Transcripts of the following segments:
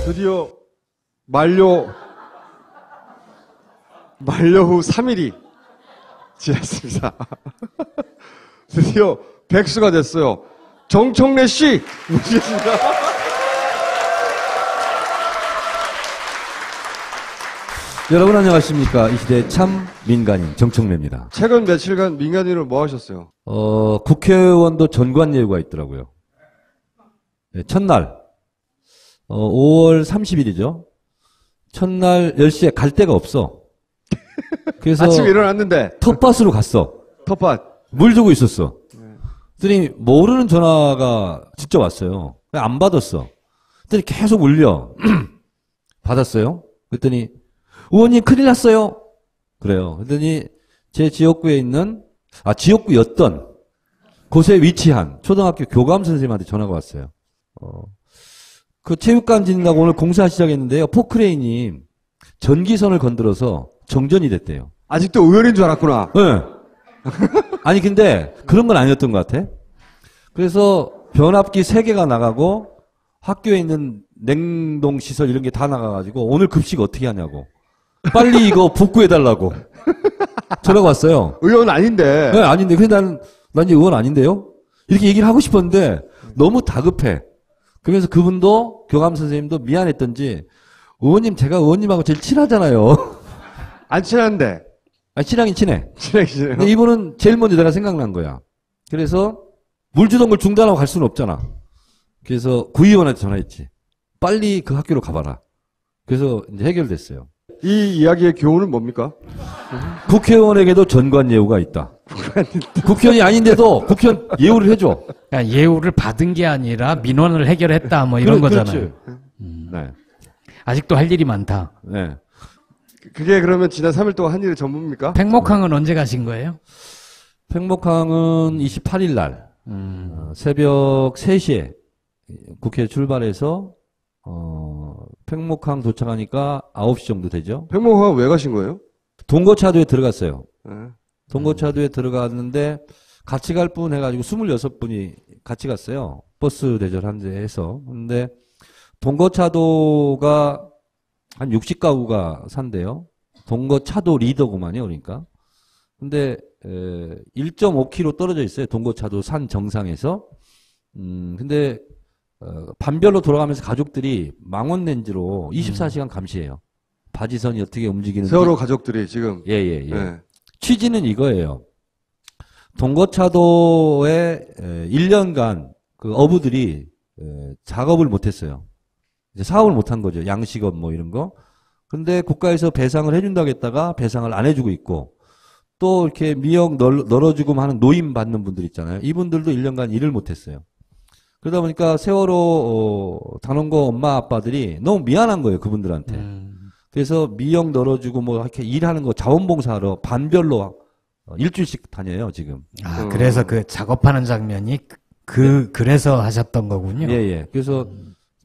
드디어 만료 후 3일이 지났습니다. 드디어 백수가 됐어요. 정청래 씨 모시겠습니다. 여러분 안녕하십니까. 이 시대의 참 민간인 정청래입니다. 최근 며칠간 민간인으로 뭐 하셨어요? 국회의원도 전관 예우가 있더라고요. 네, 첫날 5월 30일이죠. 첫날 10시에 갈 데가 없어. 그래서 아침에 일어났는데 텃밭으로 갔어. 텃밭 물 주고 있었어. 그랬더니 모르는 전화가 직접 왔어요. 안 받았어. 그랬더니 계속 울려. 받았어요. 그랬더니 의원님 큰일 났어요. 그래요. 그랬더니 제 지역구에 있는 지역구였던 곳에 위치한 초등학교 교감 선생님한테 전화가 왔어요. 그 체육관 짓는다고 오늘 공사 시작했는데요. 포크레인이 전기선을 건드려서 정전이 됐대요. 아직도 의원인 줄 알았구나. 네. 아니 근데 그런 건 아니었던 것 같아. 그래서 변압기 3개가 나가고 학교에 있는 냉동시설 이런 게 다 나가가지고 오늘 급식 어떻게 하냐고. 빨리 이거 복구해달라고. 전화가 왔어요. 의원 아닌데. 네, 아닌데. 근데 난 이제 의원 아닌데요? 이렇게 얘기를 하고 싶었는데 너무 다급해. 그러면서 그분도 교감 선생님도 미안했던지 의원님 제가 의원님하고 제일 친하잖아요. 안 친한데. 아니, 친하긴 친해. 친하긴 친해요. 근데 이분은 제일 먼저 내가 생각난 거야. 그래서 물 주던 걸 중단하고 갈 수는 없잖아. 그래서 구의원한테 전화했지. 빨리 그 학교로 가봐라. 그래서 이제 해결됐어요. 이 이야기의 교훈은 뭡니까? 국회의원에게도 전관 예우가 있다. 국회의원이 아닌데도 국회의원 예우를 해줘. 그러니까 예우를 받은 게 아니라 민원을 해결했다 뭐 이런 거잖아요. 네. 아직도 할 일이 많다. 네. 그게 그러면 지난 3일 동안 한 일의 전부입니까? 팽목항은 언제 가신 거예요? 팽목항은 28일 날 새벽 3시에 국회 출발해서 팽목항 도착하니까 9시 정도 되죠. 팽목항 왜 가신 거예요? 동거차도에 들어갔어요. 네. 동거차도에 들어갔는데 같이 갈 분 해가지고 26분이 같이 갔어요. 버스 대절한 데 해서. 근데 동거차도가 한 60가구가 산대요. 동거차도 리더구만요, 그러니까. 근데 1.5km 떨어져 있어요. 동거차도 산 정상에서. 근데 반별로 돌아가면서 가족들이 망원렌즈로 24시간 감시해요. 바지선이 어떻게 움직이는지. 세월호 가족들이 지금. 예. 네. 취지는 이거예요. 동거차도에 1년간 그 어부들이 작업을 못했어요. 이제 사업을 못한 거죠. 양식업 뭐 이런 거. 근데 국가에서 배상을 해준다고 했다가 배상을 안 해주고 있고 또 이렇게 미역 널어주고 하는 노임 받는 분들 있잖아요. 이분들도 1년간 일을 못했어요. 그러다 보니까 세월호 단원고 엄마 아빠들이 너무 미안한 거예요. 그분들한테. 그래서 미역 널어주고 뭐 이렇게 일하는 거 자원봉사하러 반별로 일주일씩 다녀요. 지금. 그래서 그 작업하는 장면이 그래서 하셨던 거군요. 예. 그래서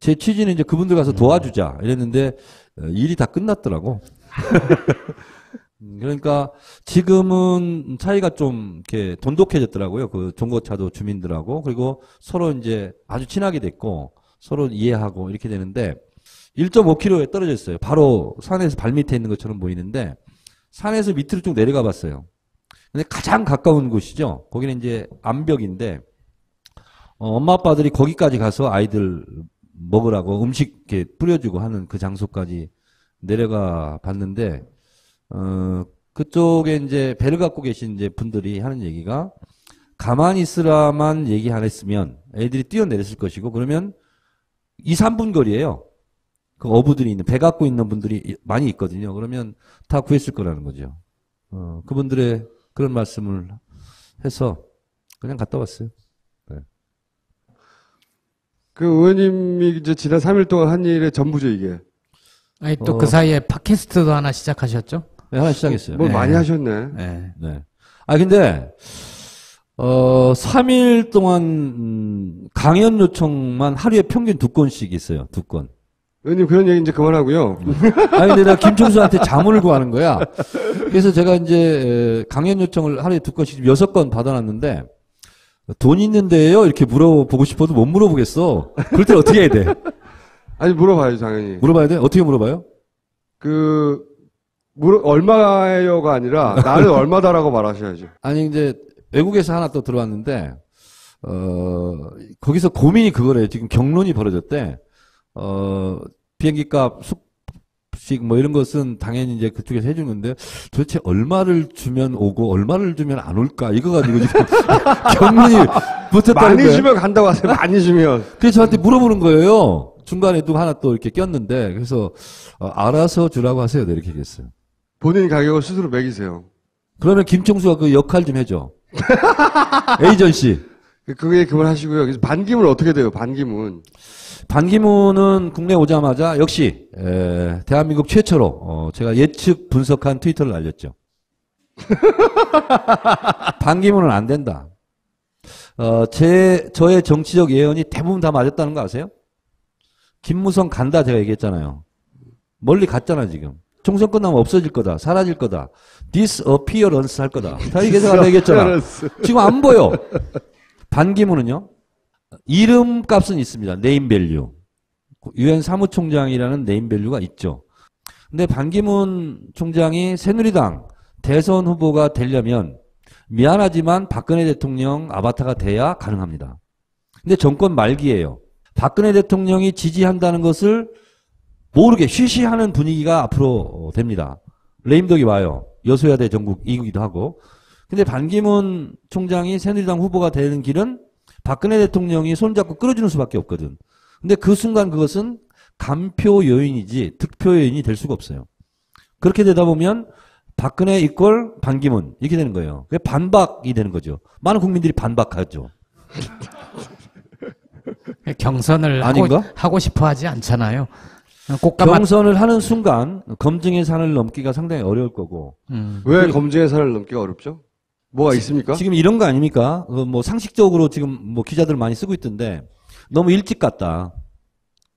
제 취지는 이제 그분들 가서 도와주자 이랬는데 일이 다 끝났더라고. 그러니까 지금은 사이가 좀 이렇게 돈독해졌더라고요. 그 동거차도 주민들하고. 그리고 서로 이제 아주 친하게 됐고 서로 이해하고 이렇게 되는데 1.5km에 떨어져 있어요. 바로 산에서 발밑에 있는 것처럼 보이는데 산에서 밑으로 쭉 내려가 봤어요. 근데 가장 가까운 곳이죠. 거기는 이제 암벽인데 엄마 아빠들이 거기까지 가서 아이들 먹으라고 음식 이렇게 뿌려주고 하는 그 장소까지 내려가 봤는데 그쪽에 이제 배를 갖고 계신 이제 분들이 하는 얘기가 가만히 있으라만 얘기 안 했으면 애들이 뛰어내렸을 것이고 그러면 2, 3분 거리예요. 그 어부들이 있는 배 갖고 있는 분들이 많이 있거든요. 그러면 다 구했을 거라는 거죠. 그분들의 그런 말씀을 해서 그냥 갔다 왔어요. 네. 그 의원님이 이제 지난 3일 동안 한 일의 전부죠, 이게. 아니 또 그 사이에 팟캐스트도 하나 시작하셨죠? 네, 하나 시작했어요. 뭘 네. 많이 하셨네. 네. 근데 3일 동안 강연 요청만 하루에 평균 2건씩 있어요. 2건. 의원님 그런 얘기 이제 그만하고요. 근데 내가 김총수한테 자문을 구하는 거야. 그래서 제가 이제 강연 요청을 하루에 2건씩 6건 받아놨는데 돈 있는데요? 이렇게 물어보고 싶어도 못 물어보겠어. 그럴 때 어떻게 해야 돼? 아니, 물어봐야죠, 당연히. 물어봐야 돼? 어떻게 물어봐요? 얼마예요가 아니라, 나는 얼마다라고 말하셔야죠. 아니, 이제, 외국에서 하나 또 들어왔는데, 거기서 고민이 그거래요. 지금 경론이 벌어졌대. 비행기 값, 숙식 뭐 이런 것은 당연히 이제 그쪽에서 해주는데, 도대체 얼마를 주면 오고, 얼마를 주면 안 올까? 이거 가지고 지금 경론이 붙었다는 많이 거예요. 주면 간다고 하세요, 많이 주면. 그래서 저한테 물어보는 거예요. 중간에 또 하나 또 이렇게 꼈는데, 그래서, 알아서 주라고 하세요. 네, 이렇게 얘기했어요. 본인 가격을 스스로 매기세요. 그러면 김총수가 그 역할 좀 해줘. 에이전시. 그게 그만하시고요. 그래서 반기문 어떻게 돼요, 반기문? 반기문은 국내 오자마자 역시 대한민국 최초로 제가 예측 분석한 트위터를 알렸죠. 반기문은 안 된다. 저의 정치적 예언이 대부분 다 맞았다는 거 아세요? 김무성 간다 제가 얘기했잖아요. 멀리 갔잖아 지금. 총선 끝나면 없어질 거다. 사라질 거다. disappearance 할 거다. 다 이게 제가 얘기했잖아. 지금 안 보여. 반기문은요. 이름값은 있습니다. 네임밸류. 유엔 사무총장이라는 네임밸류가 있죠. 근데 반기문 총장이 새누리당 대선 후보가 되려면 미안하지만 박근혜 대통령 아바타가 돼야 가능합니다. 근데 정권 말기예요. 박근혜 대통령이 지지한다는 것을 모르게 쉬쉬하는 분위기가 앞으로 됩니다. 레임덕이 와요. 여소야대 전국이기도 하고. 근데 반기문 총장이 새누리당 후보가 되는 길은 박근혜 대통령이 손잡고 끌어주는 수밖에 없거든. 근데 그 순간 그것은 간표 요인이지 득표 요인이 될 수가 없어요. 그렇게 되다 보면 박근혜 이꼴 반기문 이렇게 되는 거예요. 그게 반박이 되는 거죠. 많은 국민들이 반박하죠. 경선을 아닌가? 하고 싶어 하지 않잖아요. 경선을 하는 순간 검증의 산을 넘기가 상당히 어려울 거고. 왜 검증의 산을 넘기가 어렵죠? 뭐가 있습니까? 지금 이런 거 아닙니까? 뭐 상식적으로 지금 뭐 기자들 많이 쓰고 있던데 너무 일찍 갔다.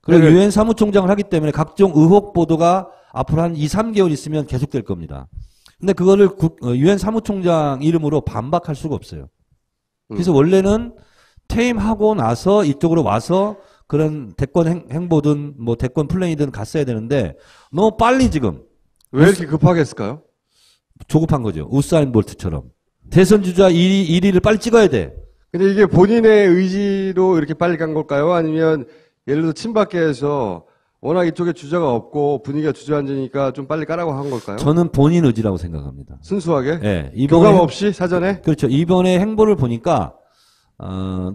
그리고 네. 유엔 사무총장을 하기 때문에 각종 의혹 보도가 앞으로 한 2, 3개월 있으면 계속될 겁니다. 근데 그거를 유엔 사무총장 이름으로 반박할 수가 없어요. 그래서 원래는 퇴임하고 나서 이쪽으로 와서 그런 대권 행보든 뭐 대권 플랜이든 갔어야 되는데 너무 빨리 지금 왜 이렇게 급하게 했을까요? 조급한 거죠. 우사인 볼트처럼. 대선 주자 1위를 빨리 찍어야 돼. 근데 이게 본인의 의지로 이렇게 빨리 간 걸까요? 아니면 예를 들어 친박계에서 워낙 이쪽에 주자가 없고 분위기가 주저앉으니까 좀 빨리 까라고 한 걸까요? 저는 본인 의지라고 생각합니다. 순수하게? 예, 교감 없이 사전에? 그렇죠. 이번에 행보를 보니까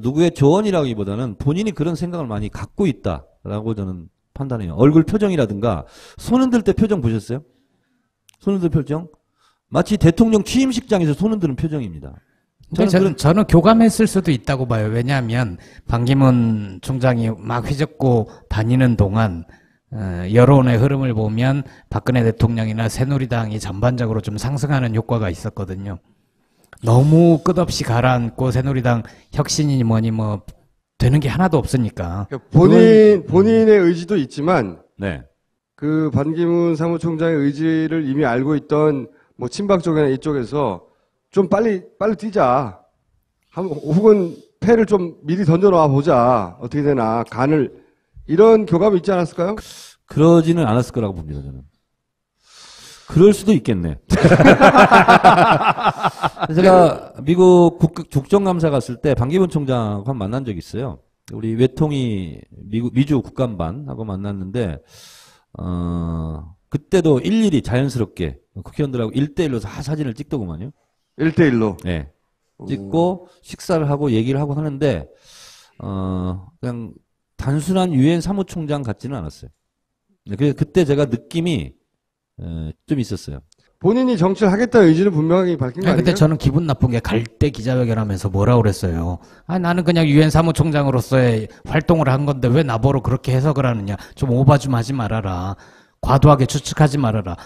누구의 조언이라기보다는 본인이 그런 생각을 많이 갖고 있다라고 저는 판단해요. 얼굴 표정이라든가 손 흔들 때 표정 보셨어요? 손 흔들 표정? 마치 대통령 취임식장에서 손 흔드는 표정입니다. 저는 교감했을 수도 있다고 봐요. 왜냐하면 반기문 총장이 막 휘젓고 다니는 동안 여론의 흐름을 보면 박근혜 대통령이나 새누리당이 전반적으로 좀 상승하는 효과가 있었거든요. 너무 끝없이 가라앉고 새누리당 혁신이니 뭐니 뭐 되는 게 하나도 없으니까. 본인의 의지도 있지만 네. 그 반기문 사무총장의 의지를 이미 알고 있던 뭐 친박 쪽이나 이쪽에서 좀 빨리 뛰자. 혹은 패를 좀 미리 던져놔 보자. 어떻게 되나. 간을. 이런 교감이 있지 않았을까요? 그러지는 않았을 거라고 봅니다, 저는. 그럴 수도 있겠네. 제가 미국 국정감사 갔을 때 반기문 총장하고 만난 적이 있어요. 우리 외통이 미주 국감반하고 만났는데, 그때도 일일이 자연스럽게 국회의원들하고 1대1로 사진을 찍더구만요. 1대1로. 네. 찍고 식사를 하고 얘기를 하고 하는데, 그냥 단순한 유엔 사무총장 같지는 않았어요. 그래서 그때 제가 느낌이 좀 있었어요. 본인이 정치를 하겠다는 의지는 분명히 밝힌 거 아니에요? 근데 저는 기분 나쁜 게 갈 때 기자회견하면서 뭐라 그랬어요. 나는 그냥 유엔 사무총장으로서의 활동을 한 건데 왜 나보러 그렇게 해석을 하느냐. 좀 오바 좀 하지 말아라. 과도하게 추측하지 말아라.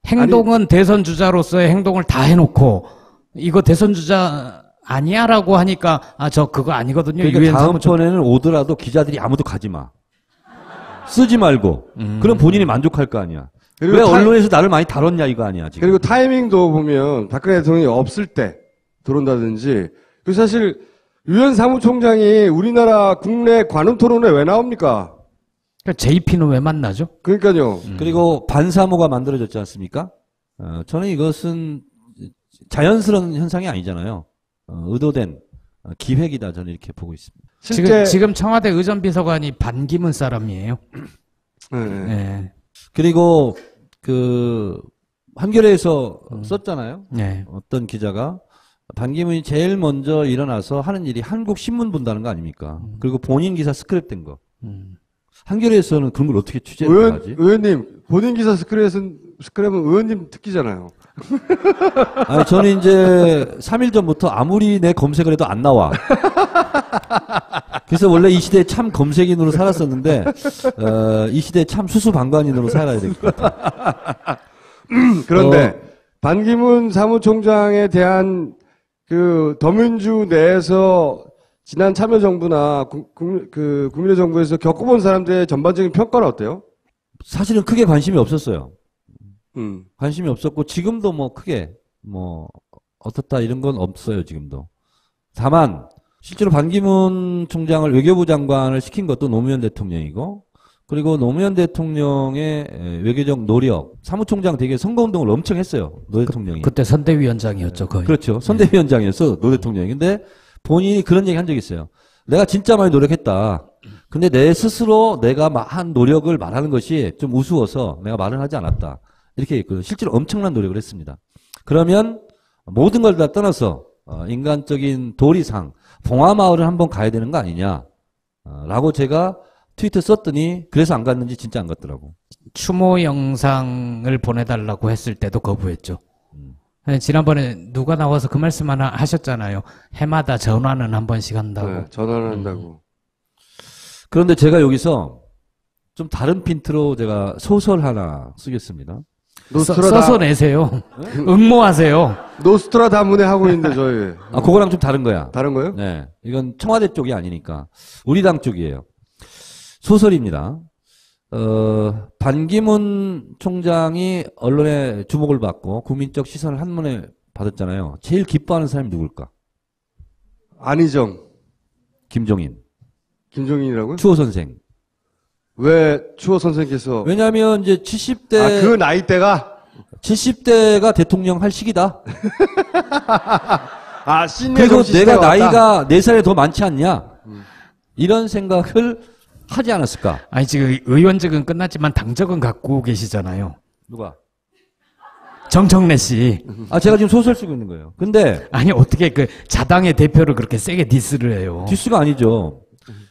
행동은 대선 주자로서의 행동을 다 해놓고 이거 대선 주자 아니야라고 하니까 저 그거 아니거든요. 그러니까 유엔 사무총장. 다음번에는 오더라도 기자들이 아무도 가지 마. 쓰지 말고. 그럼 본인이 만족할 거 아니야. 왜 언론에서 나를 많이 다뤘냐 이거 아니야 지금. 그리고 타이밍도 보면 박근혜 대통령이 없을 때 들어온다든지. 그래서 사실 유엔 사무총장이 우리나라 국내 관훈 토론에 왜 나옵니까? 그러니까 JP는 왜 만나죠? 그러니까요. 그리고 반사모가 만들어졌지 않습니까? 저는 이것은 자연스러운 현상이 아니잖아요. 의도된 기획이다 저는 이렇게 보고 있습니다. 실제 지금 청와대 의전비서관이 반기문 사람이에요. 네, 네. 네. 그리고 한겨레에서 썼잖아요. 네. 어떤 기자가 반기문이 제일 먼저 일어나서 하는 일이 한국 신문 본다는 거 아닙니까? 그리고 본인 기사 스크랩된 거. 한겨레에서는 그런 걸 어떻게 취재를 하지? 의원님, 본인 기사 스크랩은 의원님 특기잖아요. 아니, 저는 이제 3일 전부터 아무리 내 검색을 해도 안 나와. 그래서 원래 이 시대에 참 검색인으로 살았었는데, 이 시대에 참 수수방관인으로 살아야 될 것 같아요. 그런데 반기문 사무총장에 대한 그 더민주 내에서 지난 참여정부나 국민의 정부에서 겪어본 사람들의 전반적인 평가는 어때요? 사실은 크게 관심이 없었어요. 음. 관심이 없었고, 지금도 뭐 크게, 어떻다 이런 건 없어요, 지금도. 다만, 실제로 반기문 총장을 외교부 장관을 시킨 것도 노무현 대통령이고, 그리고 노무현 대통령의 외교적 노력, 사무총장 되게 선거운동을 엄청 했어요, 노 대통령이. 그때 선대위원장이었죠, 거의. 그렇죠. 선대위원장이었어, 노 대통령이. 근데 본인이 그런 얘기 한 적이 있어요. 내가 진짜 많이 노력했다. 근데 내 스스로 내가 한 노력을 말하는 것이 좀 우스워서 내가 말을 하지 않았다. 이렇게 있거든요. 실제로 엄청난 노력을 했습니다. 그러면 모든 걸 다 떠나서 인간적인 도리상 봉화마을을 한번 가야 되는 거 아니냐 라고 제가 트위터 썼더니 그래서 안 갔는지 진짜 안 갔더라고. 추모 영상을 보내달라고 했을 때도 거부했죠. 지난번에 누가 나와서 그 말씀 하나 하셨잖아요. 해마다 전화는 한 번씩 한다고. 네, 전화를 한다고. 그런데 제가 여기서 좀 다른 핀트로 제가 소설 하나 쓰겠습니다. 써서 내세요. 응모하세요. 노스트라다문에 하고 있는데 저희. 그거랑 좀 다른 거야. 다른 거요? 네. 이건 청와대 쪽이 아니니까. 우리 당 쪽이에요. 소설입니다. 반기문 총장이 언론의 주목을 받고 국민적 시선을 한눈에 받았잖아요. 제일 기뻐하는 사람이 누굴까? 안희정, 김종인. 김종인이라고요? 추호 선생. 왜 추호 선생께서 왜냐하면 이제 70대 그 나이대가 70대가 대통령 할 시기다. 시니어 그리고 정치 내가 시대가 왔다. 나이가 4살에 더 많지 않냐? 이런 생각을 하지 않았을까? 아니, 지금 의원직은 끝났지만 당적은 갖고 계시잖아요. 누가? 정청래 씨. 제가 지금 소설 쓰고 있는 거예요. 근데 아니, 어떻게 그 자당의 대표를 그렇게 세게 디스를 해요. 뒷수가 아니죠.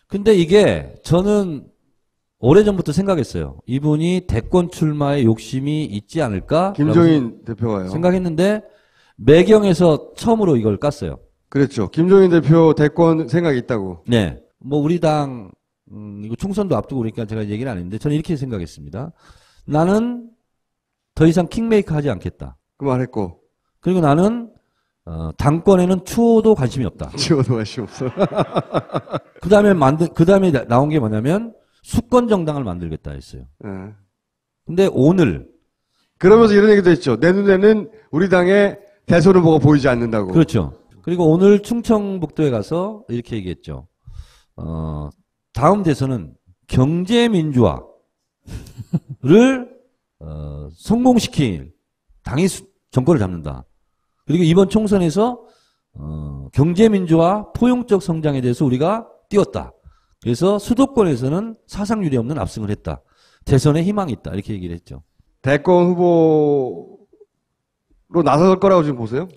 근데 이게 저는 오래전부터 생각했어요. 이분이 대권 출마에 욕심이 있지 않을까? 김종인 대표가요. 생각했는데 매경에서 처음으로 이걸 깠어요. 그랬죠. 김종인 대표 대권 생각이 있다고. 네. 우리 당 이거 총선도 앞두고 그러니까 제가 얘기를 안 했는데 저는 이렇게 생각했습니다. 나는 더 이상 킹메이커 하지 않겠다. 그 말했고. 그리고 나는 당권에는 추호도 관심이 없다. 지워도 관심 없어. 그 다음에 나온 게 뭐냐면 수권 정당을 만들겠다 했어요. 네. 근데 오늘 그러면서 이런 얘기도 했죠. 내 눈에는 우리 당의 대선 후보가 보이지 않는다고. 그렇죠. 그리고 오늘 충청북도에 가서 이렇게 얘기했죠. 다음 대선은 경제민주화를 성공시킬 당이 정권을 잡는다. 그리고 이번 총선에서 경제민주화 포용적 성장에 대해서 우리가 띄웠다. 그래서 수도권에서는 사상유례 없는 압승을 했다. 대선에 희망이 있다. 이렇게 얘기를 했죠. 대권 후보로 나설 거라고 지금 보세요?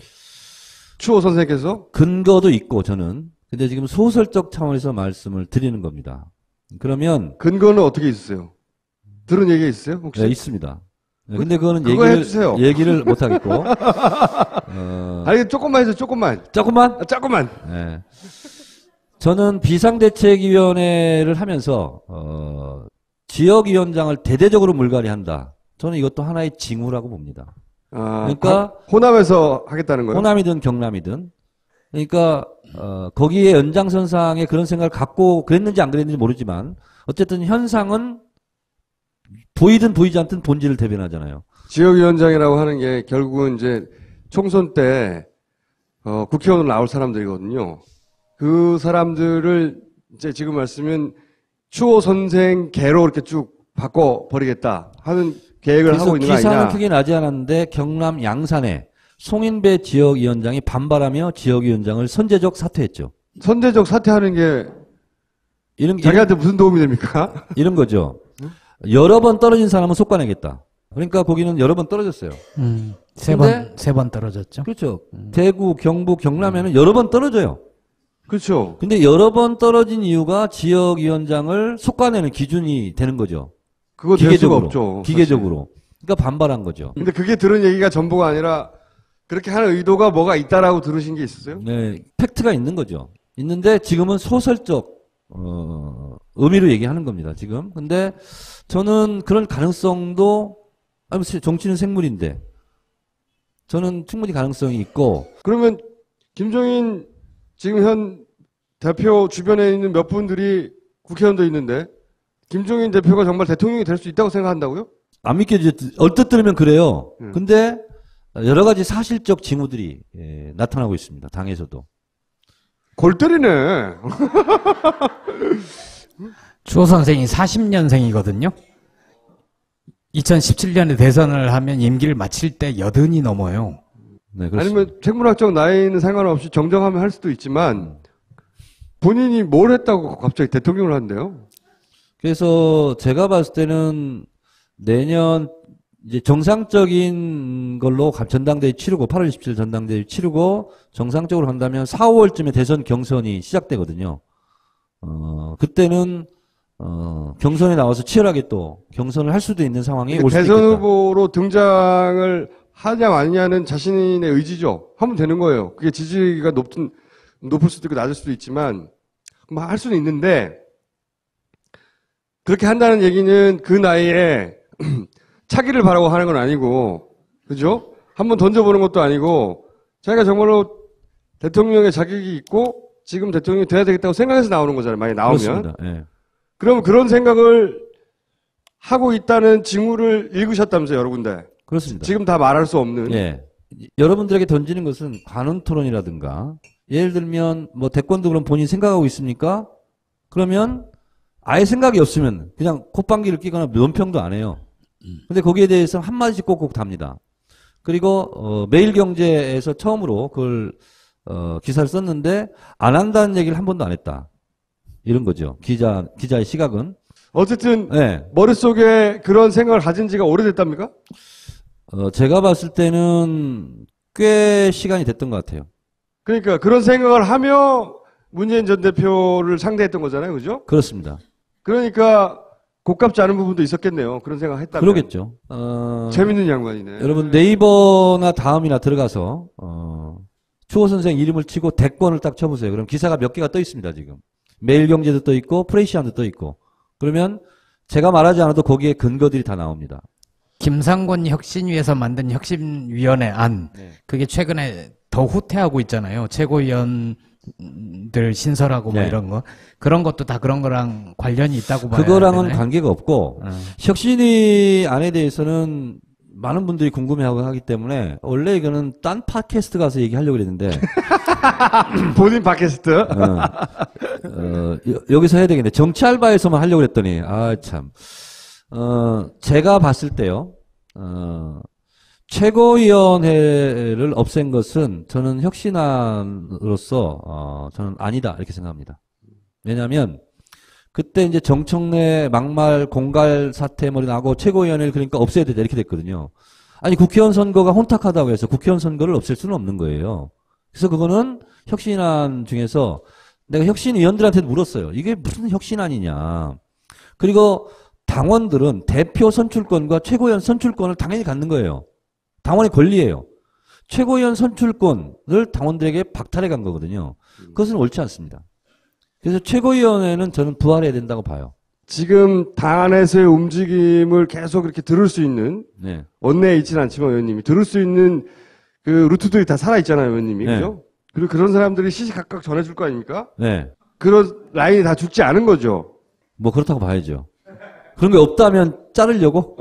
추호 선생께서? 근거도 있고 저는. 근데 지금 소설적 차원에서 말씀을 드리는 겁니다. 그러면 근거는 어떻게 있으세요? 들은 얘기 있어요? 혹시? 네, 있습니다. 네, 근데 그거는 그거 해주세요. 얘기를 못 하겠고. 아니 조금만 해줘. 조금만. 조금만? 조금만. 네. 저는 비상대책위원회를 하면서 지역위원장을 대대적으로 물갈이한다. 저는 이것도 하나의 징후라고 봅니다. 그러니까 호남에서 하겠다는 거예요? 호남이든 경남이든. 그러니까 거기에 연장선상에 그런 생각을 갖고 그랬는지 안 그랬는지 모르지만 어쨌든 현상은 보이든 보이지 않든 본질을 대변하잖아요. 지역위원장이라고 하는 게 결국은 이제 총선 때 국회의원으로 나올 사람들이거든요. 그 사람들을 이제 지금 말씀은 추호 선생 개로 이렇게 쭉 바꿔버리겠다 하는 계획을 그래서 하고 있는 거 기사는 아니냐. 크게 나지 않았는데 경남 양산에 송인배 지역위원장이 반발하며 지역위원장을 선제적 사퇴했죠. 선제적 사퇴하는 게 이런 자기한테 무슨 도움이 됩니까? 이런 거죠. 여러 번 떨어진 사람은 속아내겠다. 그러니까 거기는 여러 번 떨어졌어요. 세 번 떨어졌죠. 그렇죠. 대구, 경북, 경남에는 여러 번 떨어져요. 그렇죠. 근데 여러 번 떨어진 이유가 지역위원장을 속아내는 기준이 되는 거죠. 그거 될 수가 없죠. 기계적으로. 그러니까 반발한 거죠. 근데 그게 들은 얘기가 전부가 아니라 그렇게 하는 의도가 뭐가 있다라고 들으신 게 있었어요? 네, 팩트가 있는 거죠. 있는데 지금은 소설적 의미로 얘기하는 겁니다. 지금. 근데 저는 그런 가능성도 정치는 생물인데 저는 충분히 가능성이 있고. 그러면 김종인 지금 현 대표 주변에 있는 몇 분들이 국회의원도 있는데 김종인 대표가 정말 대통령이 될 수 있다고 생각한다고요? 안 믿겨지죠. 얼뜻 들으면 그래요. 근데 여러 가지 사실적 징후들이 나타나고 있습니다. 당에서도. 골 때리네. 추호 선생이 40년생이거든요. 2017년에 대선을 하면 임기를 마칠 때 80이 넘어요. 네, 그렇습니다. 아니면 생물학적 나이는 상관없이 정정하면 할 수도 있지만 본인이 뭘 했다고 갑자기 대통령을 한대요? 그래서 제가 봤을 때는 내년 이제 정상적인 걸로 전당대회 치르고 8월 27일 전당대회 치르고 정상적으로 한다면 4, 5월쯤에 대선 경선이 시작되거든요. 그때는 경선에 나와서 치열하게 또 경선을 할 수도 있는 상황이 올 수도 있겠다. 대선 후보로 등장을 하냐 마냐는 자신의 의지죠. 하면 되는 거예요. 그게 지지가 높을 수도 있고 낮을 수도 있지만 뭐 할 수는 있는데 그렇게 한다는 얘기는 그 나이에 차기를 바라고 하는 건 아니고, 그죠? 한번 던져보는 것도 아니고, 자기가 정말로 대통령의 자격이 있고, 지금 대통령이 돼야 되겠다고 생각해서 나오는 거잖아요. 만약에 나오면. 그렇습니다. 예. 그럼 그런 생각을 하고 있다는 징후를 읽으셨다면서요, 여러 군데. 그렇습니다. 지금 다 말할 수 없는. 예. 여러분들에게 던지는 것은 관훈 토론이라든가, 예를 들면, 뭐, 대권도 그럼 본인 생각하고 있습니까? 그러면, 아예 생각이 없으면, 그냥 콧방귀를 끼거나 논평도 안 해요. 근데 거기에 대해서 한마디씩 꼭꼭 답니다. 그리고, 매일경제에서 처음으로 그걸, 기사를 썼는데, 안 한다는 얘기를 한 번도 안 했다. 이런 거죠. 기자의 시각은. 어쨌든, 네. 머릿속에 그런 생각을 가진 지가 오래됐답니까? 제가 봤을 때는 꽤 시간이 됐던 것 같아요. 그러니까 그런 생각을 하며 문재인 전 대표를 상대했던 거잖아요. 그죠? 그렇습니다. 그러니까 고깝지 않은 부분도 있었겠네요. 그런 생각 했다면. 그러겠죠. 재밌는 양반이네. 여러분 네이버나 다음이나 들어가서 추호 선생 이름을 치고 대권을 딱 쳐보세요. 그럼 기사가 몇 개가 떠 있습니다. 지금. 매일경제도 떠 있고 프레시안도 떠 있고. 그러면 제가 말하지 않아도 거기에 근거들이 다 나옵니다. 김상곤 혁신위에서 만든 혁신위원회 안, 네. 그게 최근에 더 후퇴하고 있잖아요. 최고위원들 신설하고 뭐 네. 이런 거. 그런 것도 다 그런 거랑 관련이 있다고 봐야 그거랑은 되나요? 관계가 없고 혁신위 안에 대해서는 많은 분들이 궁금해하고 하기 때문에 원래 이거는 딴 팟캐스트 가서 얘기하려고 그랬는데 본인 팟캐스트. 여기서 해야 되겠네. 정치 알바에서만 하려고 그랬더니 참. 제가 봤을 때요. 최고위원회를 없앤 것은 저는 혁신안으로서 저는 아니다 이렇게 생각합니다. 왜냐하면 그때 이제 정청래 막말 공갈 사태 머리 나고 최고위원회를 그러니까 없애야 되다 이렇게 됐거든요. 아니 국회의원 선거가 혼탁하다고 해서 국회의원 선거를 없앨 수는 없는 거예요. 그래서 그거는 혁신안 중에서 내가 혁신위원들한테 물었어요. 이게 무슨 혁신안이냐. 그리고 당원들은 대표 선출권과 최고위원 선출권을 당연히 갖는 거예요. 당원의 권리예요. 최고위원 선출권을 당원들에게 박탈해 간 거거든요. 그것은 옳지 않습니다. 그래서 최고위원회는 저는 부활해야 된다고 봐요. 지금 당 안에서의 움직임을 계속 이렇게 들을 수 있는, 네. 원내에 있지는 않지만 의원님이 들을 수 있는 그 루트들이 다 살아있잖아요, 의원님이. 네. 그죠? 그리고 그런 사람들이 시시각각 전해줄 거 아닙니까? 네. 그런 라인이 다 죽지 않은 거죠. 뭐 그렇다고 봐야죠. 그런 게 없다면 자르려고?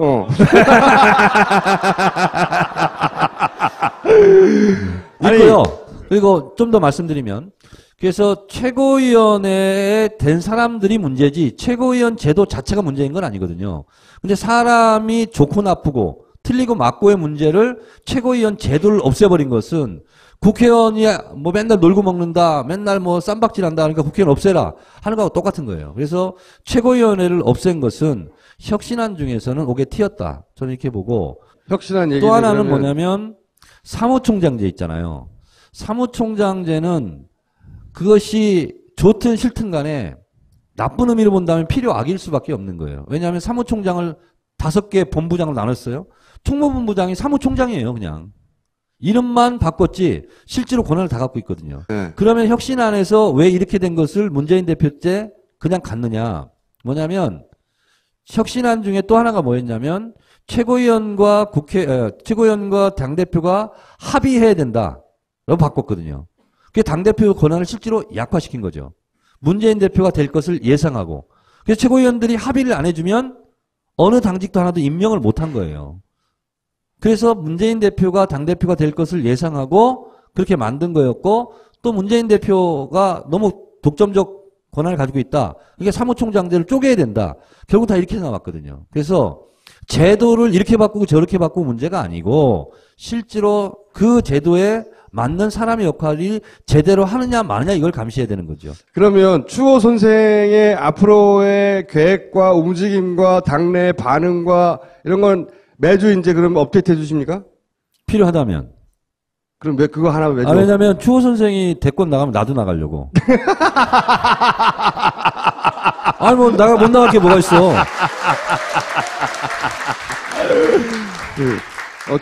아니, 있고요. 그리고 좀 더 말씀드리면 그래서 최고위원회에 된 사람들이 문제지 최고위원 제도 자체가 문제인 건 아니거든요. 근데 사람이 좋고 나쁘고 틀리고 맞고의 문제를 최고위원 제도를 없애버린 것은 국회의원이 뭐 맨날 놀고 먹는다, 맨날 뭐 쌈박질한다, 그러니까 국회의원 없애라 하는 거하고 똑같은 거예요. 그래서 최고위원회를 없앤 것은 혁신안 중에서는 옥에 튀었다. 저는 이렇게 보고 혁신한 얘기 또 하나는 뭐냐면 사무총장제 있잖아요. 사무총장제는 그것이 좋든 싫든 간에 나쁜 의미로 본다면 필요 악일 수밖에 없는 거예요. 왜냐하면 사무총장을 5개 본부장을 나눴어요. 총무본부장이 사무총장이에요, 그냥. 이름만 바꿨지 실제로 권한을 다 갖고 있거든요. 네. 그러면 혁신안에서 왜 이렇게 된 것을 문재인 대표 때 그냥 갔느냐. 뭐냐면 혁신안 중에 또 하나가 뭐였냐면 최고위원과 최고위원과 당대표가 합의해야 된다라고 바꿨거든요. 그게 당대표 권한을 실제로 약화시킨 거죠. 문재인 대표가 될 것을 예상하고. 그래서 최고위원들이 합의를 안 해주면 어느 당직도 하나도 임명을 못한 거예요. 그래서 문재인 대표가 당대표가 될 것을 예상하고 그렇게 만든 거였고 또 문재인 대표가 너무 독점적 권한을 가지고 있다. 그러니까 사무총장제를 쪼개야 된다. 결국 다 이렇게 나왔거든요. 그래서 제도를 이렇게 바꾸고 저렇게 바꾸고 문제가 아니고 실제로 그 제도에 맞는 사람의 역할이 제대로 하느냐 마느냐 이걸 감시해야 되는 거죠. 그러면 추호 선생의 앞으로의 계획과 움직임과 당내 반응과 이런 건 매주 이제 그럼 업데이트 해주십니까? 필요하다면. 그럼 왜 그거 하나 매주? 왜냐면 추호 선생이 대권 나가면 나도 나가려고. 아니 뭐 못 나갈 게 뭐가 있어.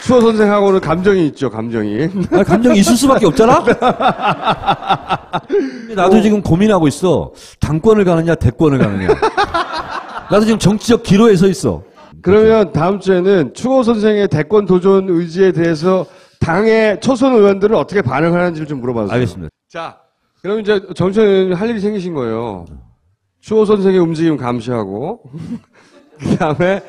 추호 선생하고는 감정이 있죠, 감정이. 아니, 감정이 있을 수밖에 없잖아? 나도 지금 고민하고 있어. 당권을 가느냐, 대권을 가느냐. 나도 지금 정치적 기로에 서 있어. 그러면 다음 주에는 추호 선생의 대권 도전 의지에 대해서 당의 초선 의원들은 어떻게 반응하는지를 좀 물어봐주세요. 알겠습니다. 자, 그럼 이제 정치원 의원님 할 일이 생기신 거예요. 추호 선생의 움직임 감시하고, 그 다음에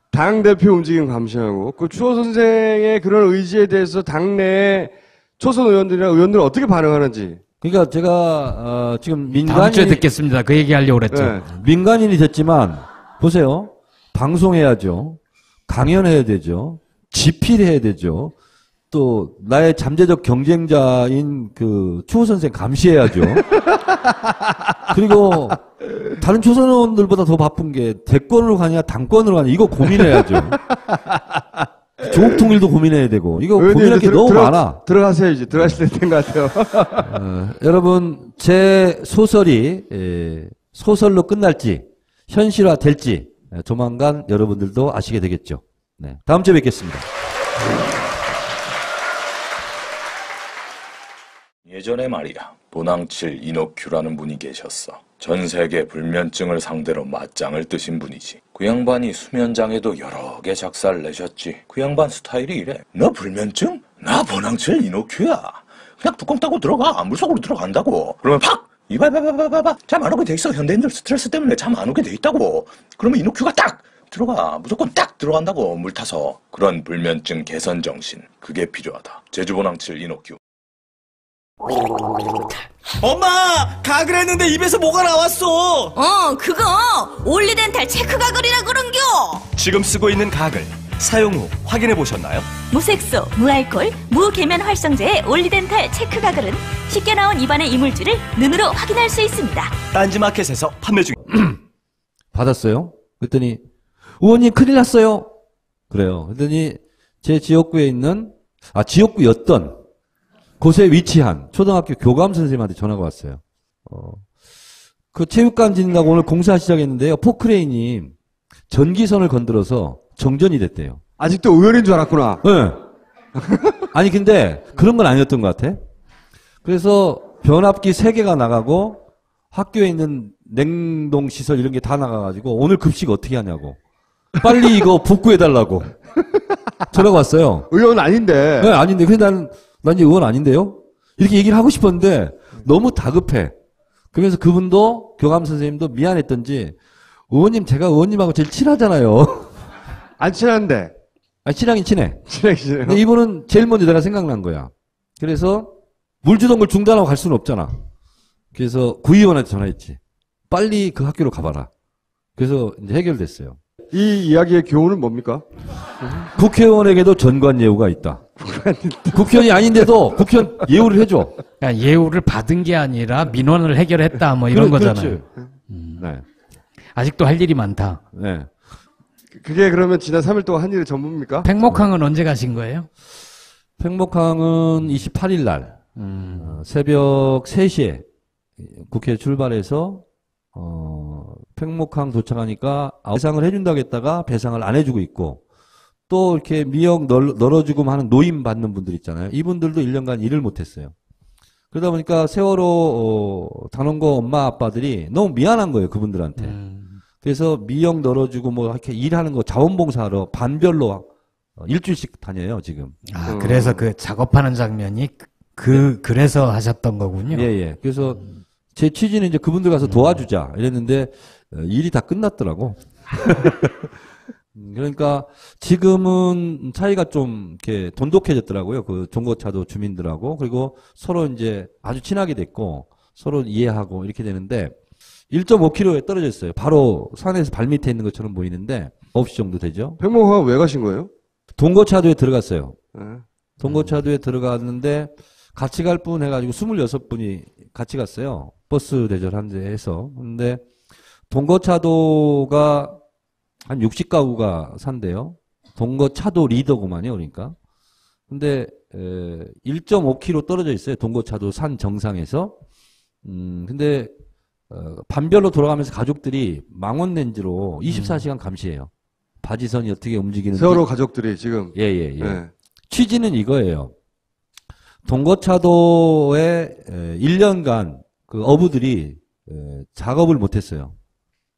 당대표 움직임 감시하고, 그 추호 선생의 그런 의지에 대해서 당내의 초선 의원들이나 의원들은 어떻게 반응하는지. 그러니까 제가 지금 다음 주에 듣겠습니다. 그 얘기 하려고 그랬죠. 네. 민간인이 됐지만 보세요. 방송해야죠. 강연해야 되죠. 집필해야 되죠. 또 나의 잠재적 경쟁자인 그 추호 선생 감시해야죠. 그리고 다른 초선 의원들보다 더 바쁜 게 대권으로 가냐 당권으로 가냐 이거 고민해야죠. 조국 통일도 고민해야 되고 이거 고민할 게 너무 많아. 들어가세요 이제 들어가실 때 된 것 같아요. 여러분 제 소설이 소설로 끝날지 현실화 될지 조만간 여러분들도 아시게 되겠죠. 네, 다음 주에 뵙겠습니다. 예전에 말이야, 도낭칠 이노큐라는 분이 계셨어. 전 세계 불면증을 상대로 맞짱을 뜨신 분이지. 그 양반이 수면장애도 여러 개 작사를 내셨지. 그 양반 스타일이 이래. 너 불면증? 나 도낭칠 이노큐야. 그냥 뚜껑 따고 들어가. 물속으로 들어간다고. 그러면 팍! 이봐봐봐봐봐. 잠 안 오게 돼 있어. 현대인들 스트레스 때문에 잠 안 오게 돼 있다고. 그러면 이노큐가 딱! 들어가. 무조건 딱 들어간다고. 물 타서. 그런 불면증 개선 정신. 그게 필요하다. 제주보낭칠 이노큐. 엄마! 가글 했는데 입에서 뭐가 나왔어! 그거 올리덴탈 체크 가글이라 그런겨. 지금 쓰고 있는 가글 사용 후 확인해 보셨나요? 무색소, 무알콜, 무계면 활성제의 올리덴탈 체크 가글은 쉽게 나온 입안의 이물질을 눈으로 확인할 수 있습니다. 딴지마켓에서 판매 중. 받았어요. 그랬더니 의원님 큰일 났어요. 그래요. 그랬더니 제 지역구에 있는 지역구였던 곳에 위치한 초등학교 교감 선생님한테 전화가 왔어요. 그 체육관 짓는다고 오늘 공사 시작했는데요. 포크레인이 전기선을 건드려서 정전이 됐대요. 아직도 의원인 줄 알았구나. 네. 아니 근데 그런 건 아니었던 것 같아. 그래서 변압기 3개가 나가고 학교에 있는 냉동시설 이런 게 다 나가가지고 오늘 급식 어떻게 하냐고. 빨리 이거 복구해달라고. 전화가 왔어요. 의원 아닌데. 네, 아닌데. 근데 난 이제 의원 아닌데요? 이렇게 얘기를 하고 싶었는데 너무 다급해. 그러면서 그분도 교감 선생님도 미안했던지 의원님 제가 의원님하고 제일 친하잖아요. 안 친한데. 아니 친하긴 친해. 친해요. 근데 이분은 제일 먼저 내가 생각난 거야. 그래서 물 주던 걸 중단하고 갈 수는 없잖아. 그래서 구의원한테 전화했지. 빨리 그 학교로 가봐라. 그래서 이제 해결됐어요. 이 이야기의 교훈은 뭡니까? 국회의원에게도 전관 예우가 있다. 국회의원이 아닌데도 국회의원 예우를 해줘. 그러니까 예우를 받은 게 아니라 민원을 해결했다 뭐 이런 거잖아요. 네. 아직도 할 일이 많다. 네. 그게 그러면 지난 3일 동안 한 일의 전부입니까? 팽목항은 언제 가신 거예요? 팽목항은 28일 날 새벽 3시에 국회 출발해서 팽목항 도착하니까 배상을 해준다고 했다가 배상을 안 해주고 있고 또 이렇게 미역 널어주고 하는 노임 받는 분들 있잖아요. 이분들도 1년간 일을 못했어요. 그러다 보니까 세월호 단원고 엄마 아빠들이 너무 미안한 거예요. 그분들한테. 그래서 미역 널어주고 뭐 이렇게 일하는 거 자원봉사하러 반별로 일주일씩 다녀요 지금. 아, 그래서 그 작업하는 장면이 그래서 하셨던 거군요. 예. 그래서 제 취지는 이제 그분들 가서 도와주자 이랬는데 일이 다 끝났더라고. 그러니까 지금은 사이가 좀 이렇게 돈독해졌더라고요. 그 종고차도 주민들하고. 그리고 서로 이제 아주 친하게 됐고 서로 이해하고 이렇게 되는데 1.5km에 떨어져 있어요. 바로 산에서 발밑에 있는 것처럼 보이는데 9시 정도 되죠. 팽목항 왜 가신 거예요? 동거차도에 들어갔어요. 네. 동거차도에 들어갔는데 같이 갈 분 해가지고 26분이 같이 갔어요. 버스 대절한 데 해서. 근데 동거차도가 한 60가구가 산대요. 동거차도 리더구만요. 그러니까. 근데 1.5km 떨어져 있어요. 동거차도 산 정상에서. 근데 반별로 돌아가면서 가족들이 망원 렌즈로 24시간 감시해요. 바지선이 어떻게 움직이는지. 세월호 가족들이 지금. 예. 네. 취지는 이거예요. 동거차도에 1년간 그 어부들이 작업을 못했어요.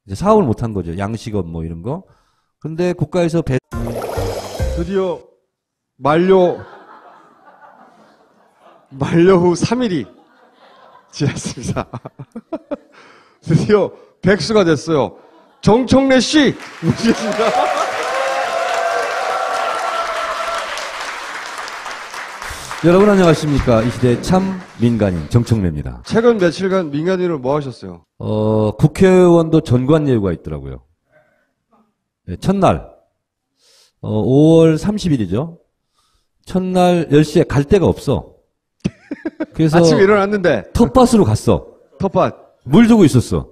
이제 사업을 못한 거죠. 양식업 뭐 이런 거. 근데 국가에서 드디어 만료 후 3일이 지났습니다. 드디어 백수가 됐어요. 정청래 씨 모시겠습니다. 여러분 안녕하십니까. 이 시대의 참 민간인 정청래입니다. 최근 며칠간 민간인으로 뭐 하셨어요? 국회의원도 전관 예우가 있더라고요. 네, 첫날 5월 30일이죠. 첫날 10시에 갈 데가 없어. 그래서 아침에 일어났는데 텃밭으로 갔어. 텃밭. 물 주고 있었어.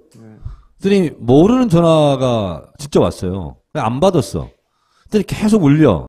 그랬더니 모르는 전화가 직접 왔어요. 안 받았어. 그랬더니 계속 울려.